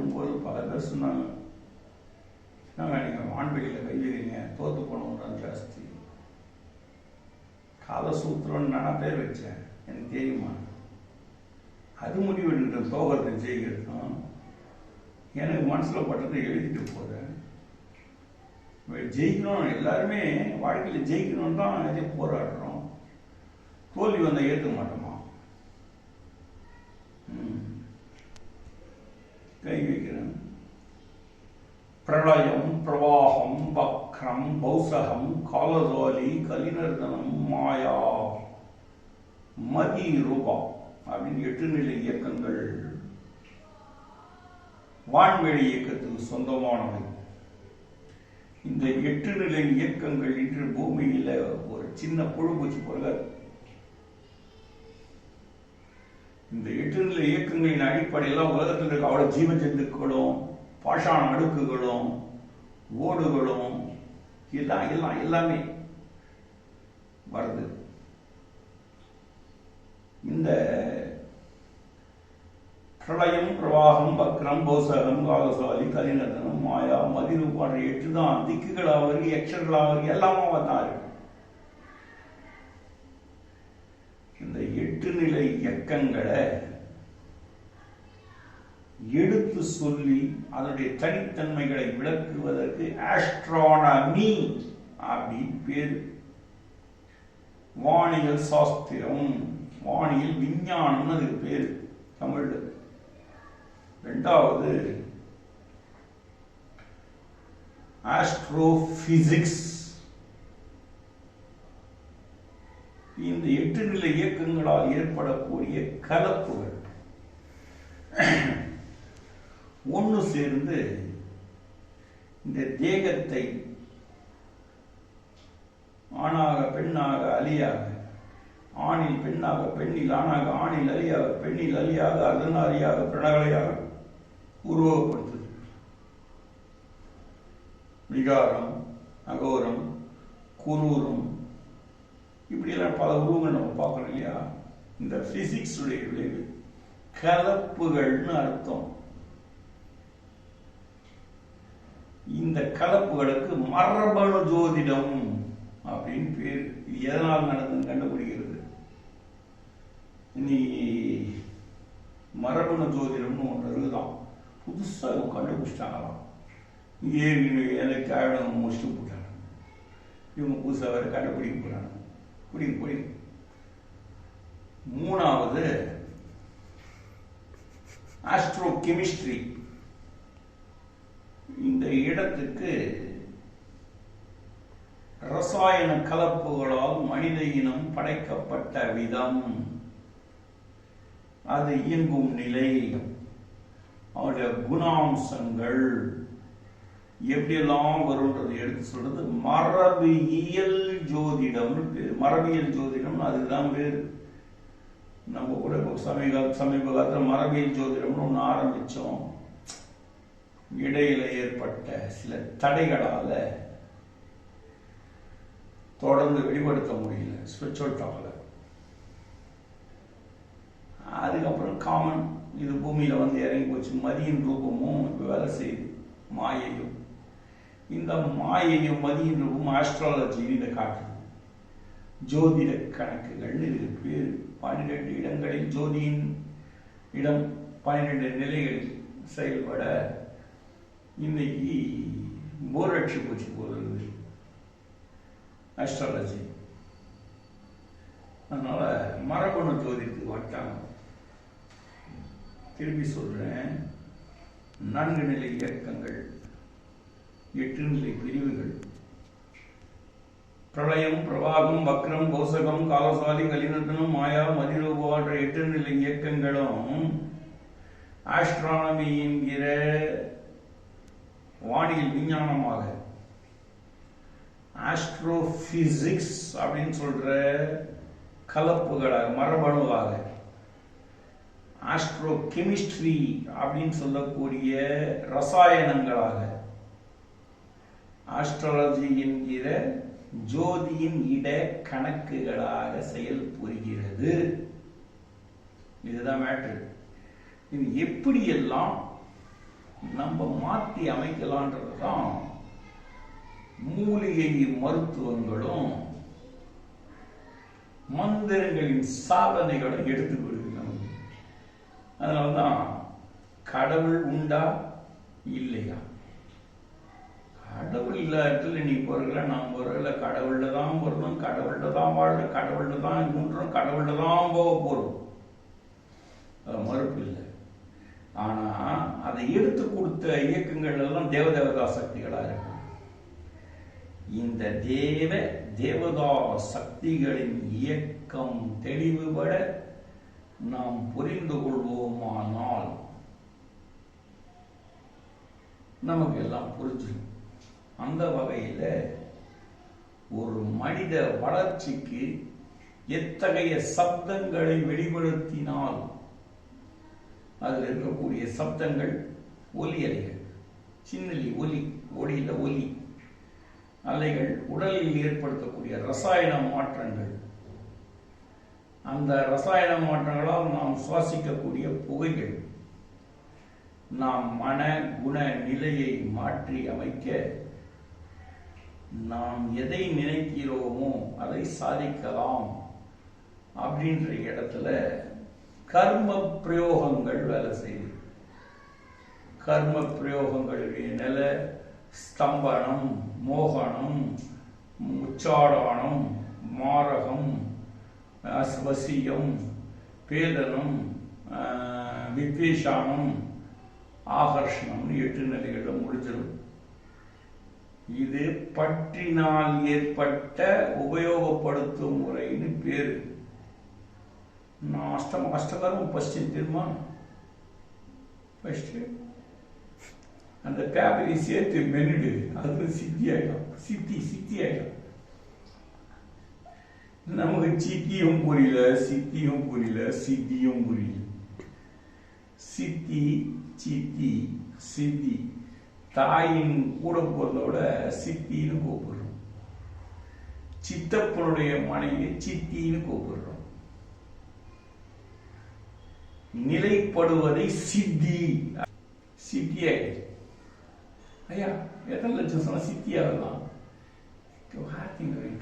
கேட்கும்போது பல பேர் சொன்னாங்க, நீங்கள் வான்வெளியில் கை வைக்கிறீங்க, தோற்று போனவங்க தான் ஜாஸ்தி. காலசூத்திரம்னு நான் பேர் வச்சேன், எனக்கு தெரியுமா? அது முடிவு எடுக்கிற தோகத்தை ஜெயிக்கிறதும் எனக்கு மனசில் பட்டதை எழுதிட்டு போகிறேன். ஜெயிக்கணும், எல்லாருமே வாழ்க்கையில் ஜெயிக்கணும்னு தான் எதை போராடுறோம். தோல்வி வந்தால் ஏற்றுக்க மாட்டோமா? கை வைக்கிறேன். பிரளயம், பிரவாகம், வக்ரம், பௌசகம், காலசோலி, கலினர்தனம், மாயா, மதி, ரூபா அப்படின்னு 8 நிலை இயக்கங்கள் வான்வெளி இயக்கத்துக்கு சொந்தமானவை. இந்த 8 நிலை இயக்கங்கள் இன்று பூமியில ஒரு சின்ன புழுபூச்சி போல. இந்த 8 நிலை இயக்கங்களின் அடிப்படையில் உலகத்தில் இருக்க அவ்வளவு ஜீவ ஜந்துக்களும் பாஷான அடுக்குகளும் ஓடுகளும் எல்லாமே வருது. இந்த பிரளயம், பிரவாகம், வக்ரம், பௌசகம், காலசாலி, கலினதனம், மாயா, மதிரு போன்ற 8 தான் திக்குகளாவது யக்ஷர்களாவது எல்லாமே தான் இருக்கு. இந்த 8 நிலை இயக்கங்களை எடுத்து சொல்லி அதனுடைய தனித்தன்மைகளை விளக்குவதற்கு ஆஸ்ட்ரானமி அப்படின்னு பேரு. வானியல் சாஸ்திரம், வானியல் விஞ்ஞானம்னு அதுக்கு பேரு தமிழ்ல. 2வது ஆஸ்ட்ரோபிசிக்ஸ். இந்த 8 நிலை இயக்கங்களால் ஏற்படக்கூடிய கலப்புகள் ஒன்று சேர்ந்து இந்த தேகத்தை ஆணாக பெண்ணாக அலியாக, ஆணில் பெண்ணாக பெண்ணில் ஆணாக, ஆணில் அலியாக பெண்ணில் அலியாக, அர்த்தநாரியாக பிரணகலையாக உருவகப்படுத்துது. விகாரம், அகோரம், குரூரம், இப்படியெல்லாம் பல உருவங்கள் நம்ம பார்க்கணும் இல்லையா? இந்த பிசிக்ஸ் உடைய விளைவு கலப்புகள்னு அர்த்தம். இந்த கலப்புகளுக்கு மரபணு ஜோதிடம் அப்படின்னு பேர். எதனால் நடந்ததுன்னு கண்டுபிடிக்கிறது. இன்னைக்கு மரபணு ஜோதிடம்னு ஒன்று இருக்குதான், புதுசாக கண்டுபிடிச்சிட்டாங்களாம். எனக்கு ஆழம் முடிச்சுட்டு போட்டாங்க, இவங்க புதுசாக வேறு கண்டுபிடிக்க போறாங்க. புரியும். 3வது ஆஸ்ட்ரோ கெமிஸ்ட்ரி. இந்த இடத்துக்கு ரசாயன கலப்புகளால் மனித இனம் படைக்கப்பட்ட விதம், அது இயங்கும் நிலை, அவருடைய குணாம்சங்கள் எப்படியெல்லாம் வரும்ன்றது எடுத்து சொல்றது மரபியல் ஜோதிடம். மரபியல் ஜோதிடம் அதுதான் பேரு. நம்ம கூட சமீப காலத்தில் மரபியல் ஜோதிடம்னு ஒன்று ஆரம்பிச்சோம். இடையில ஏற்பட்ட சில தடைகளால தொடர்ந்து வெளிப்படுத்த முடியல, ஸ்விட்ச் அவுட் ஆகல. அதுக்கப்புறம் காமன் இது பூமியில வந்து இறங்கி போச்சு. மதியின் ரூபமும் இப்போ வேலை செய்யுது, மாயையும். இந்த மாயையும் மதியின் ரூபமும் ஆஸ்ட்ராலஜி இதை காட்டுது. ஜோதிட கணக்குகள்னு இதுக்கு பேர். 12 இடங்களில் ஜோதியின் இடம் 12 நிலைகளில் செயல்பட இன்னைக்கு போர் அடிச்சு போச்சு போகிறது அஸ்ட்ராலஜி. அதனால மரபணு ஜோதிடத்துக்கு வட்டாங்க. திரும்பி சொல்றேன், 4 நிலை இயக்கங்கள், 8 நிலை பிரிவுகள், பிரளயம், பிரவாகம், வக்ரம், பௌசகம், காலசாலி, கலினதனம், மாயா, மதிரூப போன்ற 8 நிலை இயக்கங்களும் ஆஸ்ட்ரானமி என்கிற வானியல் விஞ்ஞானமாக, ஆஸ்ட்ரோபிசிக்ஸ் அப்படின்னு சொல்ற கலப்புகளாக, மரபணுவாக, ஆஸ்ட்ரோ கெமிஸ்ட்ரி அப்படின்னு சொல்லக்கூடிய ரசாயனங்களாக, ஆஸ்ட்ராலஜி என்கிற ஜோதியின் இட கணக்குகளாக செயல்புரிகிறது. இதுதான் மேட்ரு. இது எப்படியெல்லாம் நம்ம மாற்றி அமைக்கலான்றது தான் மூலிகை மருத்துவங்களும் மந்திரங்களின் சாதனைகளும் எடுத்துக்கொடுக்குது நமக்கு. அதனால்தான் கடவுள் உண்டா இல்லையா? கடவுள் இல்லாததுல நீ பொருள நான் பொருள கடவுள்ல தான் பொருளும், கடவுள்ல தான் வாழ்ற, கடவுள்ல தான் குன்றும், கடவுள்ல தான் போக போறோம். மறுப்பு இல்லை. ஆனா அதை எடுத்து கொடுத்த இயக்கங்கள் எல்லாம் தேவதேவதா சக்திகளா இருக்கு. இந்த தேவதா சக்திகளின் இயக்கம் தெளிவுபட நாம் புரிந்து கொள்வோமானால் நமக்கு எல்லாம் புரிஞ்சிடும். அந்த வகையில் ஒரு மனித வளர்ச்சிக்கு எத்தகைய சப்தங்களை வெளிப்படுத்தினால் அதில் இருக்கக்கூடிய சப்தங்கள் ஒலி அலைகள், சின்னலி ஒலி, ஒளியில ஒலி அலைகள், உடலில் ஏற்படுத்தக்கூடிய ரசாயன மாற்றங்கள், அந்த ரசாயன மாற்றங்களால் நாம் சுவாசிக்கக்கூடிய புகைகள், நாம் மன குண நிலையை மாற்றி அமைக்க நாம் எதை நினைக்கிறோமோ அதை சாதிக்கலாம் அப்படின்ற இடத்துல கர்ம பிரயோகங்கள் வேலை செய்யுது. கர்ம பிரயோகங்களுடைய நிலை ஸ்தம்பனம், மோகனம், உச்சாடானம், மாரகம், வசியம், பேதனம், வித்வேஷானம், ஆகர்ஷணம் 8 நிலைகளில் முடிஞ்சிடும். இது பற்றினால் ஏற்பட்ட உபயோகப்படுத்தும் முறைன்னு பேரு. நான் அஷ்டகரம் ஃபர்ஸ்ட் தெரியுமா? ஃபர்ஸ்ட் அந்த பேப்பரை சேர்த்து மென்னுடு, அது சித்தி ஆயிடும். சித்தி ஆயிடும். நமக்கு சித்தியும் புரியல, சித்தியும் புரியல, சித்தியும் புரியல. சித்தி சித்தி சித்தி தாயின் கூட போறதோட சித்தின்னு கூப்பிடுறோம். சித்தப்பனுடைய மனைவி சித்தின்னு கூப்பிடுறோம். நிலைப்படுவதை சித்தி சித்தி ஆயிடுச்சு. ஐயா எத்தனை லட்சம் சொன்னா சித்தி ஆகலாம்.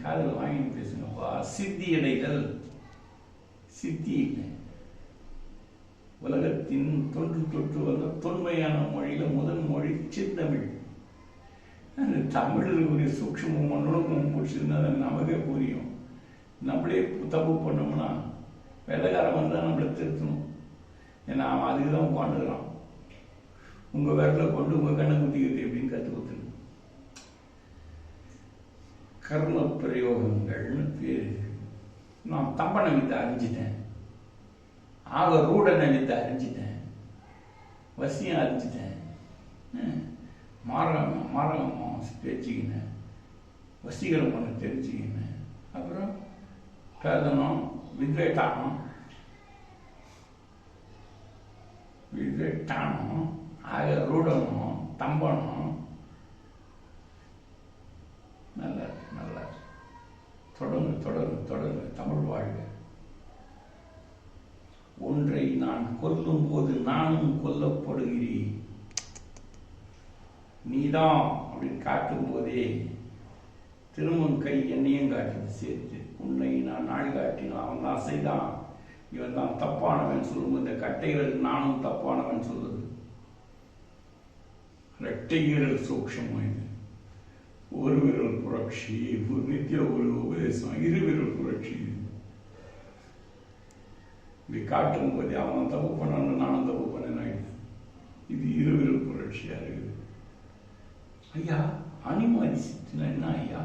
காதல் வாங்கி பேசுங்கப்பா. சித்தி அடைதல் சித்தி இல்லை. உலகத்தின் தொன்று தொற்று வந்த தொன்மையான மொழியில முதல் மொழி செந்தமிழ். அந்த தமிழுடைய சூக்ஷ்மமும் நுணுக்கமும் பிடிச்சிருந்தா நமக்கே புரியும். நம்மளே தப்பு பண்ணோம்னா வெள்ளக்காரன் வந்தா நம்மளை திருத்தணும். ஏன்னா அவன் அதுக்கு தான் உட்காந்துக்கிறான். உங்க விரல கொண்டு உங்க கண்ணை குத்திக்கிறது எப்படின்னு கற்றுக் கொடுத்துருங்க. கர்ம பிரயோகங்கள்னு பேரு. நான் தம்பனை வித்தை அறிஞ்சிட்டேன், ஆக ரூடனை வித்தை அறிஞ்சிட்டேன், வசியம் அறிஞ்சிட்டேன், மாரகமாக தெரிஞ்சுக்கினேன், வசீகரம் பண்ண தெரிஞ்சுக்கினேன். அப்புறம் பேதனம், வித்வேட்டானம், ஆக ரூடனும் தம்பனும். நல்லா நல்லா தொடர்ந்து தொடர்ந்து தொடர்ந்து தமிழ் வாழ்க. ஒன்றை நான் கொல்லும் போது நானும் கொல்லப்படுகிறேன், நீதான் அப்படின்னு காட்டும் போதே திருமண் கை என்னையும் காட்டுது சேர்த்து. உன்னை நான் நாள் காட்டினான், அவன் தான் செய்தான், இவன் தான் தப்பானவன் சொல்லும்போது இந்த கட்டைகள் நானும் தப்பானவன் சொல்லுது. இரட்டை வீரல் சூக்ஷம் இது. ஒரு விரல் புரட்சி, ஒரு நித்திய ஒரு உபதேசம், 2 விரல் புரட்சி. இப்படி காட்டும் போது அவன் தப்பு பண்ணான்னு நானும் தப்பு பண்ணேன். இது 2 விரல் புரட்சியா இருக்குது. ஐயா அனிமாதி சித்தினா என்ன ஐயா?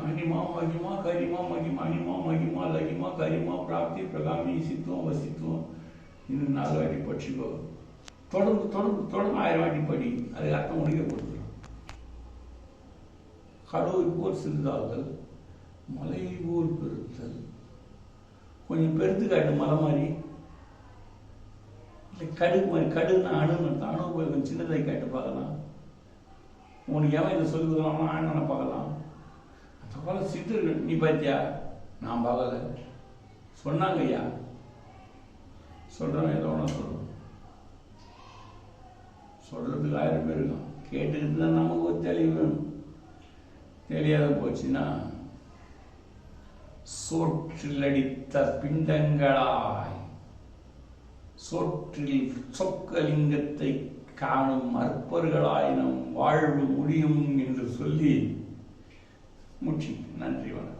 அனிமா மகிமா கரிமா மகிமா அனிமா மகிமா லகிமா கரிமா பிராப்தி பிரகாமி சித்துவம் வசித்துவம். இன்னும் 4 வாட்டி படிச்சுக்கோ. தொடர்ந்து தொடர்ந்து தொடர்ந்து 1000 வாட்டி படி. அதுக்கு அர்த்தம் முடிக்க கொடுத்துரும். கடவுள் போல் சிறிதாதல், மலை போல் பெருத்தல். கொஞ்சம் பெருத்து காட்டு மலை மாதிரி, கடுகு மாதிரி. கடுகுன்னா அணுன்னு அணு போய் கொஞ்சம் சின்னதை காட்டு பார்க்கலாம். உனக்கு எவன் இதை சொல்லி கொடுக்கலாம்னா ஆண்ணனை பார்க்கலாம். அந்த சித்தர்கள் நீ பார்த்தியா? நான் பார்க்கல. சொன்னாங்க ஐயா, சொல்கிறேன், ஏதோ ஒன்று சொல்கிறேன். சொல்கிறதுக்கு 1000 பேர் இருக்கும். கேட்டுக்கிட்டு தான் நமக்கு ஒரு தெளிவு வேணும். தெரியாத போச்சுன்னா சோற்றிலடித்த பிண்டங்களாய் சோற்றில் சொக்கலிங்கத்தை காணும் அற்பர்களாய் நம் வாழ்வு முடியும் என்று சொல்லி முற்றி. நன்றி, வணக்கம்.